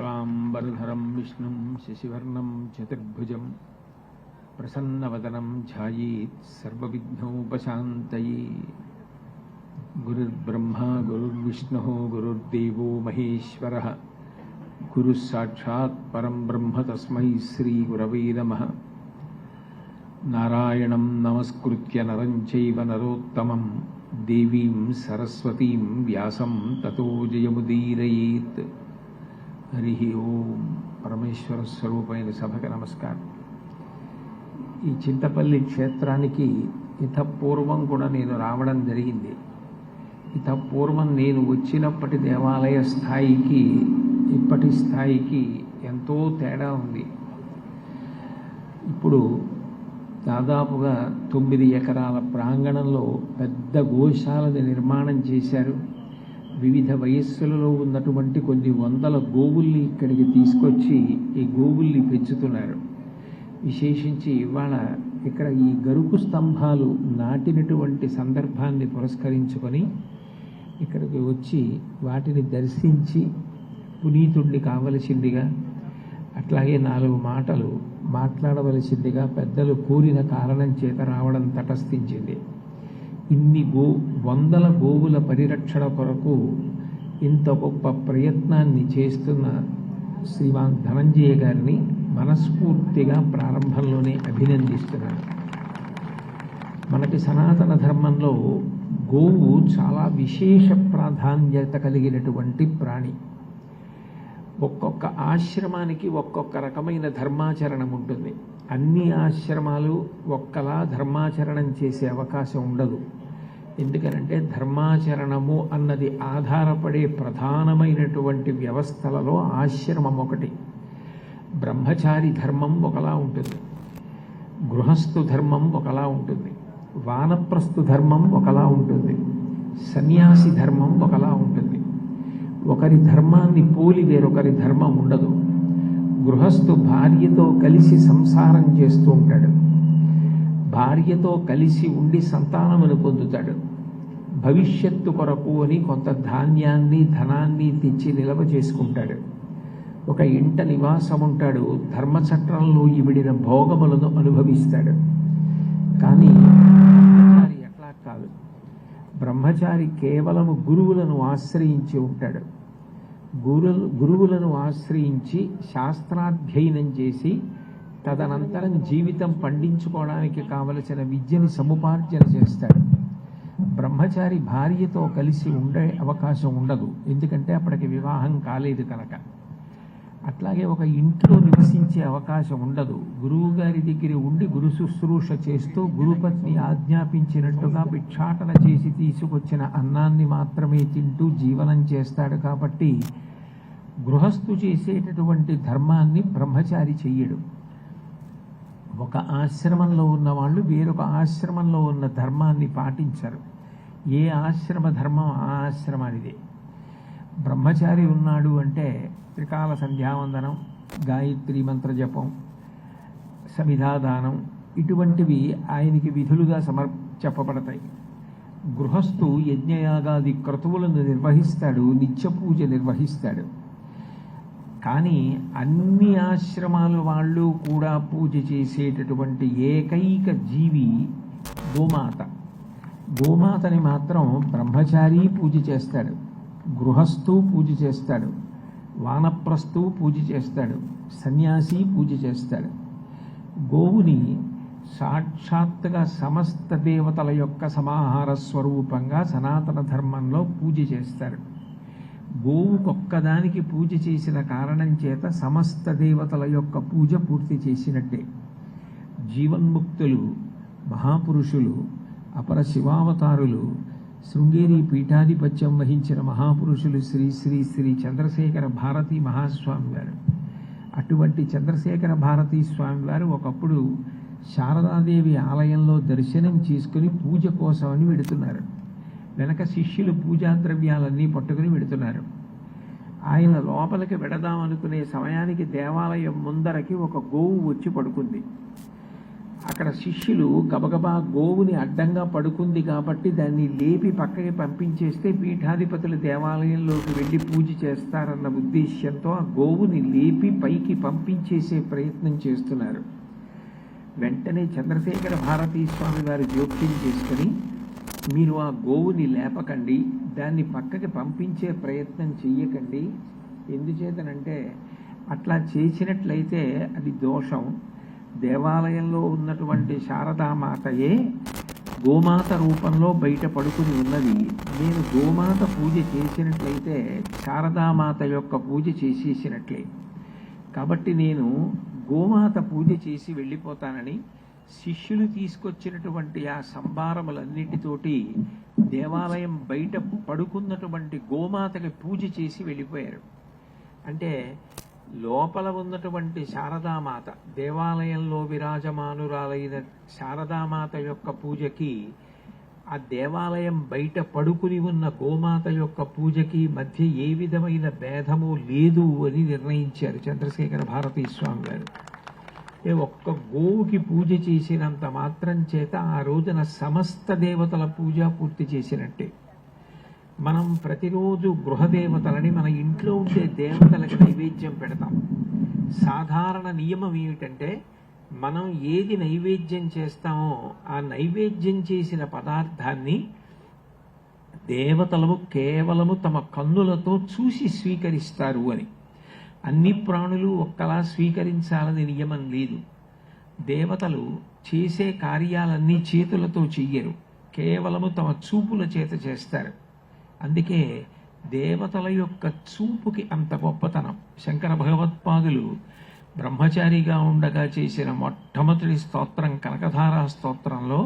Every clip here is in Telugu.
शुक्लांबरधरं विष्णुं शशिवर्णं चतुर्भुजं प्रसन्नवदनं ध्यायेत् सर्वविघ्नोपशान्तये। गुरुर्ब्रह्मा गुरुर्विष्णुः गुरुर्देवो महेश्वरः गुरुः साक्षात् परं ब्रह्म तस्मै श्रीगुरवे नमः। नारायणं नमस्कृत्य नरं चैव नरोत्तमं देवीं सरस्वतीं व्यासं ततो जयमुदीरयेत्। हरि ओम। परमेश्वर स्वरूपैన సభకు నమస్కారం। ఈ చింతపల్లి క్షేత్రానికి ఇతపూర్వం కూడా నేను రావడం జరిగింది. ఇతపూర్వం నేను వచ్చినప్పటి దేవాలయ స్థాయికి ఇప్పటి స్థాయికి ఎంతో తేడా ఉంది. ఇప్పుడు దాదాపుగా 9 ఎకరాల ప్రాంగణంలో పెద్ద గోశాలని నిర్మాణం చేశారు. వివిధ వయస్సులలో ఉన్నటువంటి కొన్ని వందల గోవుల్ని ఇక్కడికి తీసుకొచ్చి ఈ గోవుల్ని పెంచుతున్నారు. విశేషించి ఇవాళ ఇక్కడ ఈ గరుకు స్తంభాలు నాటినటువంటి సందర్భాన్ని పురస్కరించుకొని ఇక్కడికి వచ్చి వాటిని దర్శించి పునీతుడిని కావలసిందిగా, అట్లాగే 4 మాటలు మాట్లాడవలసిందిగా పెద్దలు కోరిన కారణం చేత రావడం తటస్థించింది. ఇన్ని వందల గోవుల పరిరక్షణ కొరకు ఇంత గొప్ప ప్రయత్నాన్ని చేస్తున్న శ్రీమాన్ ధనంజయ గారిని మనస్ఫూర్తిగా ప్రారంభంలోనే అభినందిస్తున్నాను. మనకి సనాతన ధర్మంలో గోవు చాలా విశేష ప్రాధాన్యత కలిగినటువంటి ప్రాణి. ఒక్కొక్క ఆశ్రమానికి ఒక్కొక్క రకమైన ధర్మాచరణం ఉంటుంది. అన్ని ఆశ్రమాలు ఒక్కలా ధర్మాచరణం చేసే అవకాశం ఉండదు. ఎందుకనంటే ధర్మాచరణము అన్నది ఆధారపడే ప్రధానమైనటువంటి వ్యవస్థలలో ఆశ్రమం ఒకటి. బ్రహ్మచారి ధర్మం ఒకలా ఉంటుంది, గృహస్థు ధర్మం ఒకలా ఉంటుంది, వానప్రస్థు ధర్మం ఒకలా ఉంటుంది, సన్యాసి ధర్మం ఒకలా ఉంటుంది. ఒకరి ధర్మాన్ని పోలి వేరొకరి ధర్మం ఉండదు. గృహస్థు భార్యతో కలిసి సంసారం చేస్తూ ఉంటాడు, భార్యతో కలిసి ఉండి సంతానమును పొందుతాడు. భవిష్యత్తు కొరకు అని కొంత ధాన్యాన్ని ధనాన్ని తెచ్చి నిల్వ చేసుకుంటాడు. ఒక ఇంట నివాసం ఉంటాడు, ధర్మచక్రంలో ఇవిడిన భోగములను అనుభవిస్తాడు. కానీ బ్రహ్మచారి అట్లా కాదు. బ్రహ్మచారి కేవలము గురువులను ఆశ్రయించి ఉంటాడు. గురువులను ఆశ్రయించి శాస్త్రాధ్యయనం చేసి తదనంతరం జీవితం పండించుకోవడానికి కావలసిన విద్యని సముపార్జన చేస్తాడు. బ్రహ్మచారి భార్యతో కలిసి ఉండే అవకాశం ఉండదు, ఎందుకంటే అప్పటికి వివాహం కాలేదు కనుక. అట్లాగే ఒక ఇంట్లో నివసించే అవకాశం ఉండదు. గురువు గారి దగ్గర ఉండి గురు శుశ్రూష చేస్తూ గురుపత్ని ఆజ్ఞాపించినట్టుగా భిక్షాటన చేసి తీసుకొచ్చిన అన్నాన్ని మాత్రమే తింటూ జీవనం చేస్తాడు. కాబట్టి గృహస్థు చేసేటటువంటి ధర్మాన్ని బ్రహ్మచారి చెయ్యడు. ఒక ఆశ్రమంలో ఉన్న వాళ్ళు వేరొక ఆశ్రమంలో ఉన్న ధర్మాన్ని పాటించరు. ఏ ఆశ్రమ ధర్మం ఆ ఆశ్రమానిదే. బ్రహ్మచారి ఉన్నాడు అంటే త్రికాల సంధ్యావందనం, గాయత్రి మంత్ర జపం, సమిధాదానం ఇటువంటివి ఆయనకి విధులుగా చెప్పబడతాయి. గృహస్థు యజ్ఞయాగాది క్రతువులను నిర్వహిస్తాడు, నిత్య పూజ నిర్వహిస్తాడు. కానీ అన్ని ఆశ్రమాల వాళ్ళు కూడా పూజ చేసేటటువంటి ఏకైక జీవి గోమాత. గోమాతని మాత్రం బ్రహ్మచారి పూజ చేస్తాడు, గృహస్థు పూజ చేస్తాడు, వానప్రస్థు పూజ చేస్తాడు, సన్యాసి పూజ చేస్తాడు. గోవుని సాక్షాత్తుగా సమస్త దేవతల యొక్క సమాహార స్వరూపంగా సనాతన ధర్మంలో పూజ చేస్తారు. గోవుకొక్కదానికి పూజ చేసిన కారణం చేత సమస్త దేవతల యొక్క పూజ పూర్తి చేసినట్టే. జీవన్ముక్తులు, మహాపురుషులు, అపర శివావతారులు, శృంగేరి పీఠాధిపత్యం వహించిన మహాపురుషులు శ్రీ శ్రీ శ్రీ చంద్రశేఖర భారతీ మహాస్వామి వారు. అటువంటి చంద్రశేఖర భారతీ స్వామి వారు ఒకప్పుడు శారదాదేవి ఆలయంలో దర్శనం చేసుకుని పూజ కోసమని వెడుతున్నారు. వెనక శిష్యులు పూజా ద్రవ్యాలన్నీ పట్టుకుని వెడుతున్నారు. ఆయన లోపలికి వెడదామనుకునే సమయానికి దేవాలయం ముందరకి ఒక గోవు వచ్చి పడుకుంది. అక్కడ శిష్యులు గబగబా గోవుని అడ్డంగా పడుకుంది కాబట్టి దాన్ని లేపి పక్కకి పంపించేస్తే పీఠాధిపతులు దేవాలయంలోకి వెళ్ళి పూజ చేస్తారన్న ఉద్దేశ్యంతో ఆ గోవుని లేపి పైకి పంపించేసే ప్రయత్నం చేస్తున్నారు. వెంటనే చంద్రశేఖర భారతీ స్వామి వారు జోక్యం చేసుకుని, మీరు ఆ గోవుని లేపకండి, దాన్ని పక్కకి పంపించే ప్రయత్నం చెయ్యకండి. ఎందుచేతనంటే అట్లా చేసినట్లయితే అది దోషం. దేవాలయంలో ఉన్నటువంటి శారదామాతయే గోమాత రూపంలో బయట పడుకుని ఉన్నది. నేను గోమాత పూజ చేసినట్లయితే శారదామాత యొక్క పూజ చేసేసినట్లే. కాబట్టి నేను గోమాత పూజ చేసి వెళ్ళిపోతానని శిష్యులు తీసుకొచ్చినటువంటి ఆ సంభారములన్నిటితోటి దేవాలయం బయట పడుకున్నటువంటి గోమాతకి పూజ చేసి వెళ్ళిపోయారు. అంటే లోపల ఉన్నటువంటి శారదామాత, దేవాలయంలో విరాజమానురాలైన శారదామాత యొక్క పూజకి ఆ దేవాలయం బయట పడుకుని ఉన్న గోమాత యొక్క పూజకి మధ్య ఏ విధమైన భేదము లేదు అని నిర్ణయించారు చంద్రశేఖర భారతీ స్వామి గారు. ఒక్క గోవుకి పూజ చేసినంత మాత్రం చేత ఆ రోజున సమస్త దేవతల పూజ పూర్తి చేసినట్టే. మనం ప్రతిరోజు గృహదేవతలని మన ఇంట్లో ఉండే దేవతలకు నైవేద్యం పెడతాం. సాధారణ నియమం ఏమిటంటే మనం ఏది నైవేద్యం చేస్తామో ఆ నైవేద్యం చేసిన పదార్థాన్ని దేవతలు కేవలము తమ కన్నులతో చూసి స్వీకరిస్తారు అని. అన్ని ప్రాణులు ఒక్కలా స్వీకరించాలని నియమం లేదు. దేవతలు చేసే కార్యాలన్నీ చేతులతో చెయ్యరు, కేవలము తమ చూపుల చేత చేస్తారు. అందుకే దేవతల యొక్క చూపుకి అంత గొప్పతనం. శంకర భగవత్పాదులు బ్రహ్మచారిగా ఉండగా చేసిన మొట్టమొదటి స్తోత్రం కనకధారా స్తోత్రంలో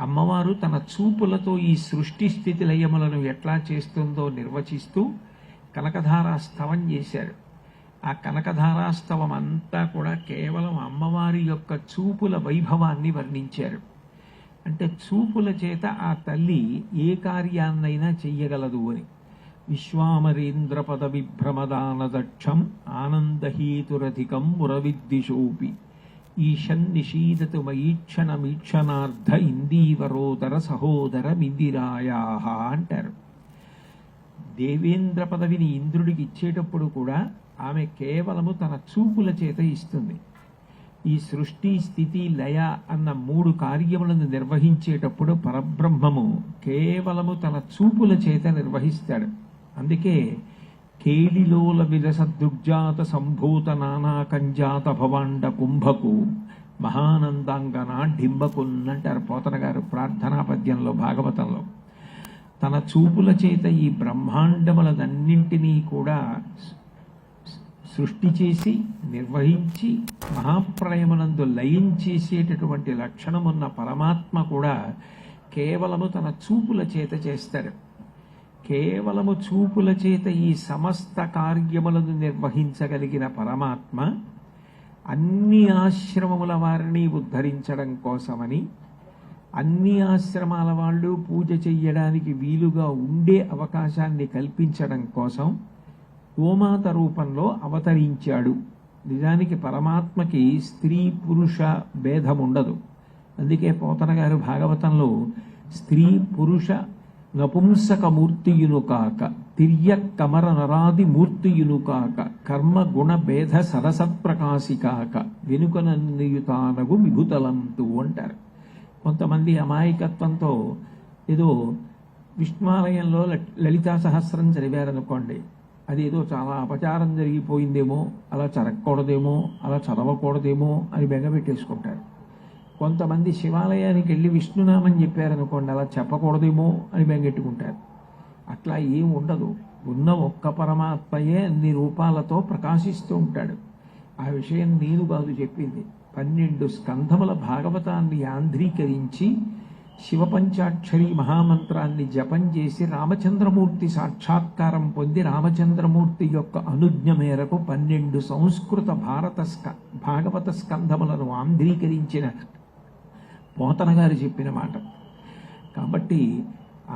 అమ్మవారు తన చూపులతో ఈ సృష్టి స్థితి లయములను ఎట్లా చేస్తుందో నిర్వచిస్తూ కనకధారా స్తవం చేశారు. ఆ కనకధారాస్తవం అంతా కూడా కేవలం అమ్మవారి యొక్క చూపుల వైభవాన్ని వర్ణించారు. అంటే చూపుల చేత ఆ తల్లి ఏ కార్యాన్నైనా చెయ్యగలదు అని. విశ్వామరేంద్ర పద విభ్రమదానదక్షం ఆనందహేతురధికం మురవిద్దిశోపి ఈశన్ నిషీదతు మయీక్షణమీక్షణార్థ ఇందీవరోదర సహోదర మిందిరాయాహ అంటారు. దేవేంద్ర పదవిని ఇంద్రుడికి ఇచ్చేటప్పుడు కూడా ఆమె కేవలము తన చూపుల చేత ఇస్తుంది. ఈ సృష్టి స్థితి లయ అన్న 3 కార్యములను నిర్వహించేటప్పుడు పరబ్రహ్మము కేవలము తన చూపుల చేత నిర్వహిస్తాడు. అందుకే కేళిలోల విలసదృగ్జాత సంభూత నానాకంజాత భవాండ కుంభకు మహానందాంగన డింబకున్నంటారు పోతన గారు ప్రార్థనా పద్యంలో భాగవతంలో. తన చూపుల చేత ఈ బ్రహ్మాండములన్నింటినీ కూడా సృష్టి చేసి నిర్వహించి మహాప్రళయమునందు లయం చేసేటటువంటి లక్షణమున్న పరమాత్మ కూడా కేవలము తన చూపుల చేత చేస్తారు. కేవలము చూపుల చేత ఈ సమస్త కార్యములను నిర్వహించగలిగిన పరమాత్మ అన్ని ఆశ్రమముల వారిని ఉద్ధరించడం కోసమని, అన్ని ఆశ్రమాల వాళ్ళు పూజ చెయ్యడానికి వీలుగా ఉండే అవకాశాన్ని కల్పించడం కోసం గోమాత రూపంలో అవతరించాడు. నిజానికి పరమాత్మకి స్త్రీ పురుష భేదం ఉండదు. అందుకే పోతన గారు భాగవతంలో స్త్రీ పురుష నపుంసక మూర్తియును కాక తిర్య కమర నరాది మూర్తియును కాక కర్మ గుణ భేద సరసత్ప్రకాశి కాక వెనుకనన్నియుతానగు విభుతలంతు అంటారు. కొంతమంది అమాయకత్వంతో ఏదో విష్ణువాలయంలో లలితా సహస్రం చదివారనుకోండి, అదేదో చాలా అపచారం జరిగిపోయిందేమో, అలా జరగకూడదేమో, అలా చదవకూడదేమో అని బెంగపెట్టేసుకుంటారు. కొంతమంది శివాలయానికి వెళ్ళి విష్ణునామని చెప్పారనుకోండి, అలా చెప్పకూడదేమో అని బెంగెట్టుకుంటారు. అట్లా ఏం ఉండదు. ఉన్న ఒక్క పరమాత్మయే అన్ని రూపాలతో ప్రకాశిస్తూ ఉంటాడు. ఆ విషయం నేను కాదు చెప్పింది. 12 స్కంధముల భాగవతాన్ని ఆంధ్రీకరించి శివపంచాక్షరి మహామంత్రాన్ని జపం చేసి రామచంద్రమూర్తి సాక్షాత్కారం పొంది రామచంద్రమూర్తి యొక్క అనుజ్ఞ మేరకు 12 సంస్కృత భాగవత స్కంధములను ఆంధ్రీకరించిన పోతన గారు చెప్పిన మాట. కాబట్టి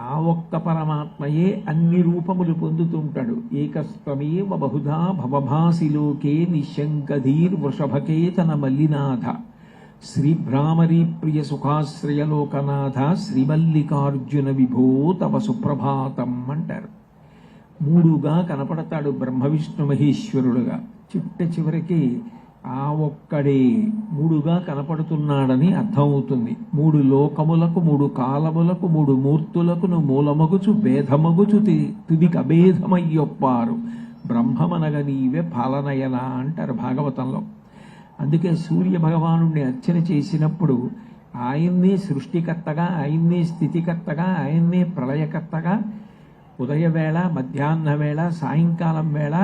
ఆ ఒక్క పరమాత్మయే అన్ని రూపములు పొందుతుంటాడు. ఏకస్త్వమేవ బహుధా భవభాసి లోకే నిశంకధీర్ వృషభకేతన మల్లినాథ శ్రీభ్రామరీ ప్రియ సుఖాశ్రయలోకనాథ శ్రీమల్లికార్జున విభో తవ సుప్రభాతం అంటారు. మూడుగా కనపడతాడు బ్రహ్మ విష్ణు మహేశ్వరుడుగా. చివరికి ఆ ఒక్కడే మూడుగా కనపడుతున్నాడని అర్థమవుతుంది. మూడు లోకములకు, మూడు కాలములకు, మూడు మూర్తులకు మూలమగుచు భేదమగుచు తుదికి అభేదమయ్యొప్పారు బ్రహ్మమనగ నీవే పాలనయన అంటారు భాగవతంలో. అందుకే సూర్య భగవానుడిని అర్చన చేసినప్పుడు ఆయన్నే సృష్టికర్తగా, ఆయన్నే స్థితికర్తగా, ఆయన్నే ప్రళయకర్తగా ఉదయవేళ, మధ్యాహ్న వేళ, సాయంకాలం వేళ,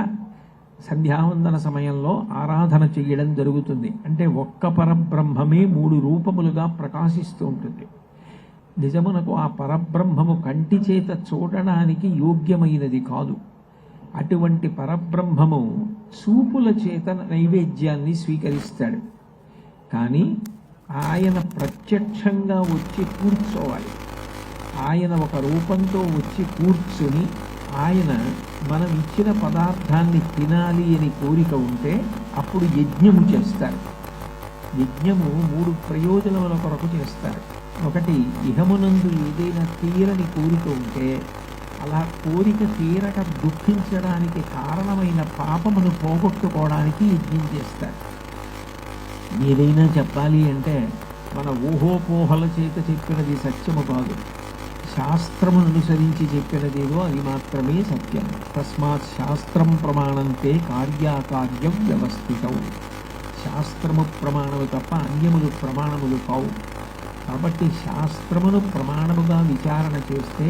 సంధ్యావందన సమయంలో ఆరాధన చేయడం జరుగుతుంది. అంటే ఒక్క పరబ్రహ్మమే మూడు రూపములుగా ప్రకాశిస్తూ ఉంటుంది. నిజమునకు ఆ పరబ్రహ్మము కంటి చేత చూడడానికి యోగ్యమైనది కాదు. అటువంటి పరబ్రహ్మము చూపుల చేత నైవేద్యాన్ని స్వీకరిస్తాడు. కానీ ఆయన ప్రత్యక్షంగా వచ్చి కూర్చోవాలి. ఆయన ఒక రూపంతో వచ్చి కూర్చుని ఆయన మనం ఇచ్చిన పదార్థాన్ని తినాలి అని కోరిక ఉంటే అప్పుడు యజ్ఞము చేస్తారు. యజ్ఞము మూడు ప్రయోజనముల కొరకు చేస్తారు. ఒకటి, ఇహమునందు ఏదైనా తీరని కోరిక ఉంటే అలా కోరిక తీరక దుఃఖించడానికి కారణమైన పాపమును పోగొట్టుకోవడానికి యజ్ఞం చేస్తారు. ఏదైనా చెప్పాలి అంటే మన ఊహోపోహల చేత చెప్పినది సత్యము కాదు. శాస్త్రమును అనుసరించి చెప్పినదేదో అది మాత్రమే సత్యం. తస్మాత్ శాస్త్రం ప్రమాణంతే కార్యాకార్యం వ్యవస్థితం. శాస్త్రము ప్రమాణము తప్ప అన్యములు ప్రమాణములు కావు. కాబట్టి శాస్త్రమును ప్రమాణముగా విచారణ చేస్తే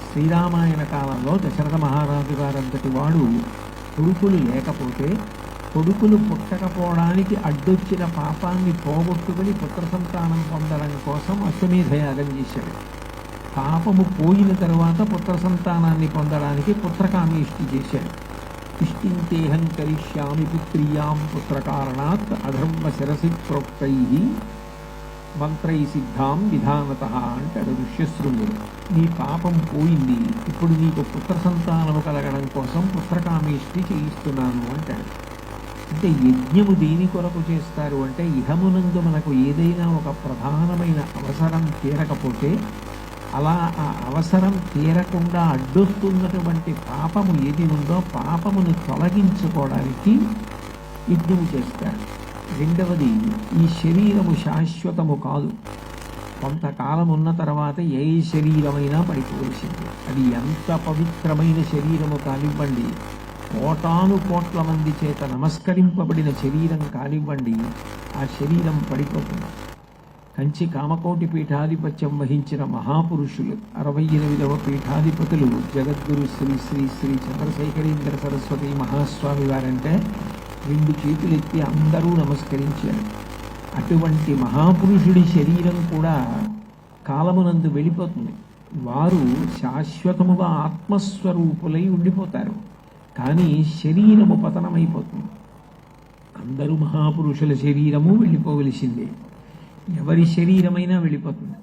శ్రీరామాయణ కాలంలో దశరథ మహారాజు గారంతటి వాడు కొడుకులు లేకపోతే కొడుకులు పుట్టకపోవడానికి అడ్డొచ్చిన పాపాన్ని పోగొట్టుకుని పుత్ర సంతానం పొందడం కోసం అశ్వమేధయాగం చేశాడు. పాపము పోయిన తరువాత పుత్ర సంతానాన్ని పొందడానికి పుత్రకామేష్టి చేశాడు. ఇష్టింతేహం కరిష్యామి పుత్రియాం పుత్రకారణాత్ అధర్మ శిరసి ప్రోక్తై మంత్రై సిద్ధాం విధానత అంటాడు ఋష్యశృంగుడు. నీ పాపం పోయింది, ఇప్పుడు నీకు పుత్ర సంతానము కలగడం కోసం పుత్రకామేష్టి చేయిస్తున్నాను అంటాడు. అంటే యజ్ఞము దేని కొరకు చేస్తారు అంటే ఇహమునందు మనకు ఏదైనా ఒక ప్రధానమైన అవసరం తీరకపోతే అలా ఆ అవసరం తీరకుండా అడ్డొస్తున్నటువంటి పాపము ఏది ఉందో పాపమును తొలగించుకోవడానికి యజ్ఞము చేస్తారు. రెండవది, ఈ శరీరము శాశ్వతము కాదు. కొంతకాలం ఉన్న తర్వాత ఏ శరీరమైనా పడిపోవలసింది. అది ఎంత పవిత్రమైన శరీరము కానివ్వండి, కోటాను కోట్ల మంది చేత నమస్కరింపబడిన శరీరం కానివ్వండి, ఆ శరీరం పడిపోతుంది. కంచి కామకోటి పీఠాధిపత్యం వహించిన మహాపురుషులు 68వ పీఠాధిపతులు జగద్గురు శ్రీ శ్రీ శ్రీ చంద్రశేఖరేంద్ర సరస్వతి మహాస్వామి వారంటే 2 చేతులెత్తి అందరూ నమస్కరించారు. అటువంటి మహాపురుషుడి శరీరం కూడా కాలమునందు వెళ్ళిపోతుంది. వారు శాశ్వతముగా ఆత్మస్వరూపులై ఉండిపోతారు. కానీ శరీరము పతనమైపోతుంది. అందరూ మహాపురుషుల శరీరము వెళ్ళిపోవలసిందే. ఎవరి శరీరమైనా వెళ్ళిపోతుంది.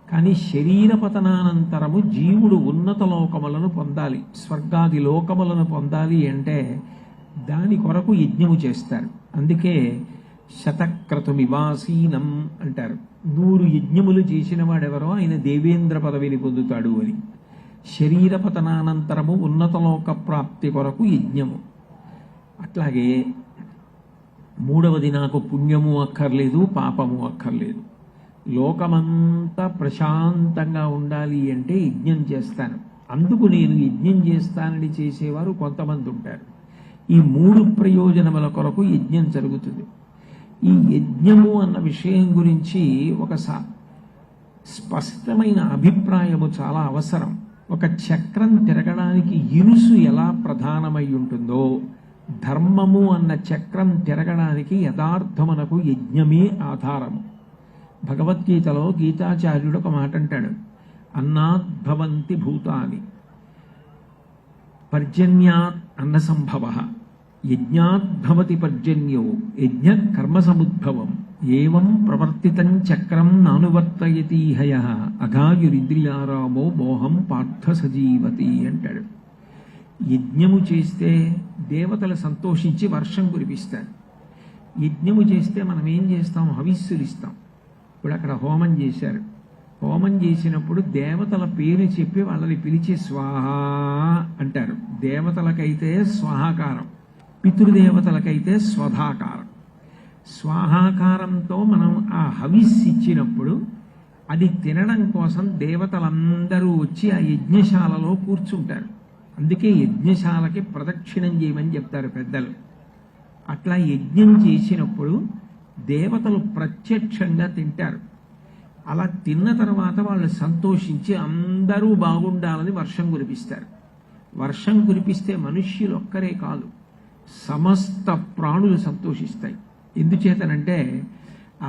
కానీ శరీర పతనానంతరము జీవుడు ఉన్నత లోకములను పొందాలి, స్వర్గాది లోకములను పొందాలి అంటే దాని కొరకు యజ్ఞము చేస్తారు. అందుకే శతక్రతుమివాసీనం అంటారు. 100 యజ్ఞములు చేసిన వాడెవరో ఆయన దేవేంద్ర పదవిని పొందుతాడు అని. శరీర పతనానంతరము ఉన్నత లోక ప్రాప్తి కొరకు యజ్ఞము. అట్లాగే మూడవది, నాకు పుణ్యము అక్కర్లేదు, పాపము అక్కర్లేదు, లోకమంతా ప్రశాంతంగా ఉండాలి అంటే యజ్ఞం చేస్తాను. అందుకు నేను యజ్ఞం చేస్తానని చేసేవారు కొంతమంది ఉంటారు. ఈ 3 ప్రయోజనముల కొరకు యజ్ఞం జరుగుతుంది. ఈ యజ్ఞము అన్న విషయం గురించి ఒక స్పష్టమైన అభిప్రాయము చాలా అవసరం. ఒక చక్రం తిరగడానికి ఇరుసు ఎలా ప్రధానమై ఉంటుందో ధర్మము అన్న చక్రం తిరగడానికి యథార్థమునకు యజ్ఞమే ఆధారము. భగవద్గీతలో గీతాచార్యుడు ఒక మాట అంటాడు, అన్నాద్భవంతి భూతాని పర్జన్యాత్ అన్న సంభవ యజ్ఞాద్భవతి పర్జన్యో యజ్ఞ కర్మ సముద్భవం ఏవం ప్రవర్తితం చక్రం నానువర్తయతీహయ అఘాయురింద్రియారామో మోహం పార్థ సజీవతి అంటాడు. యజ్ఞము చేస్తే దేవతలు సంతోషించి వర్షం కురిపిస్తారు. యజ్ఞము చేస్తే మనం ఏం చేస్తాం? హవిస్సులు ఇస్తాం. ఇప్పుడు అక్కడ హోమం చేశారు. హోమం చేసినప్పుడు దేవతల పేరు చెప్పి వాళ్ళని పిలిచి స్వాహ అంటారు. దేవతలకైతే స్వాహాకారం, పితృదేవతలకైతే స్వధాకారం. స్వాహాకారంతో మనం ఆ హవిస్ ఇచ్చినప్పుడు అది తినడం కోసం దేవతలందరూ వచ్చి ఆ యజ్ఞశాలలో కూర్చుంటారు. అందుకే యజ్ఞశాలకి ప్రదక్షిణం చేయమని చెప్తారు పెద్దలు. అట్లా యజ్ఞం చేసినప్పుడు దేవతలు ప్రత్యక్షంగా తింటారు. అలా తిన్న తర్వాత వాళ్ళు సంతోషించి అందరూ బాగుండాలని వర్షం కురిపిస్తారు. వర్షం కురిపిస్తే మనుష్యులు ఒక్కరే కాదు, సమస్త ప్రాణులు సంతోషిస్తాయి. ఎందుచేతనంటే ఆ